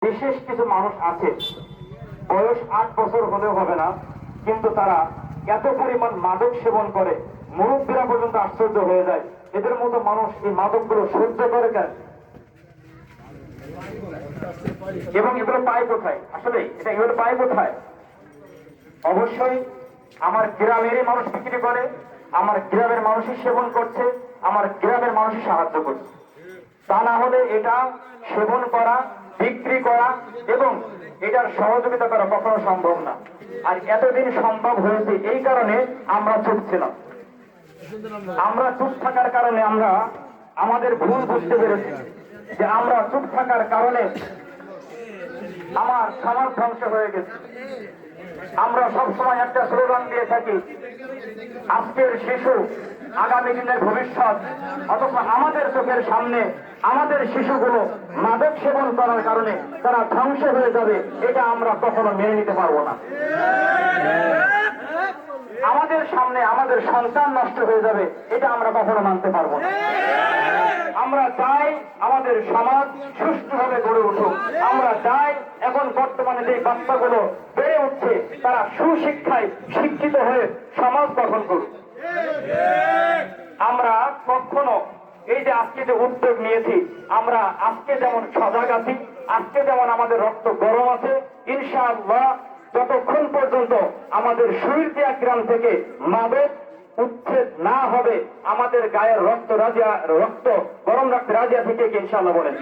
বিশেষ কিছু মানুষ আছে, বয়স 8 বছর হলেও হবে না, কিন্তু তারা এত পরিমাণ মাদক সেবন করে মুরব্বীরা পর্যন্ত আশ্চর্য হয়ে যায়। এদের মতো মানুষ এই মাদকগুলো সহ্য করে কেন এবং এগুলো পায় কোথায়? আসলে এগুলো পায় কোথায়? অবশ্যই আমার গ্রামেরই মানুষ বিক্রি করে, আমার গ্রামের মানুষই সেবন করছে, আমার গ্রামের মানুষই সাহায্য করছে। তা না হলে এটা সেবন করা, বিক্রি করা এবং এটার সহযোগিতা করা কখনো সম্ভব না। আর এতদিন সম্ভব হয়েছে এই কারণে আমরা চুপ ছিলাম। আমরা চুপ থাকার কারণে আমরা আমাদের ভুল বুঝতে পেরেছি যে আমরা চুপ থাকার কারণে আমার সমাজ ধ্বংস হয়ে গেছে। আমরা সবসময় একটা স্লোগান দিয়ে থাকি, আজকের শিশু আগামী দিনের ভবিষ্যৎ, অথচ আমাদের চোখের সামনে আমাদের শিশুগুলো মাদক সেবন করার কারণে তারা ধ্বংস হয়ে যাবে, এটা আমরা কখনো মেনে নিতে পারবো না। আমাদের সামনে আমাদের সন্তান নষ্ট হয়ে যাবে, এটা আমরা কখনো মানতে পারবো না। আমরা চাই আমাদের সমাজ সুষ্ঠুভাবে গড়ে উঠুক। আমরা চাই এখন বর্তমানে যে বাচ্চাগুলো বেড়ে উঠছে তারা সুশিক্ষায় শিক্ষিত হয়ে সমাজ গঠন করুক। আমরা কখনো এই যে আজকে যে উদ্যোগ নিয়েছি, আমরা আজকে যেমন সজাগ আছি, আজকে যেমন আমাদের রক্ত গরম আছে, ইনশাআল্লাহ যতক্ষণ পর্যন্ত আমাদের সুইরদিয়া গ্রাম থেকে মাদক উচ্ছেদ না হবে, আমাদের গায়ের রক্ত গরম রাখতে রাজিয়া থেকে ইনশাআল্লাহ বলেন।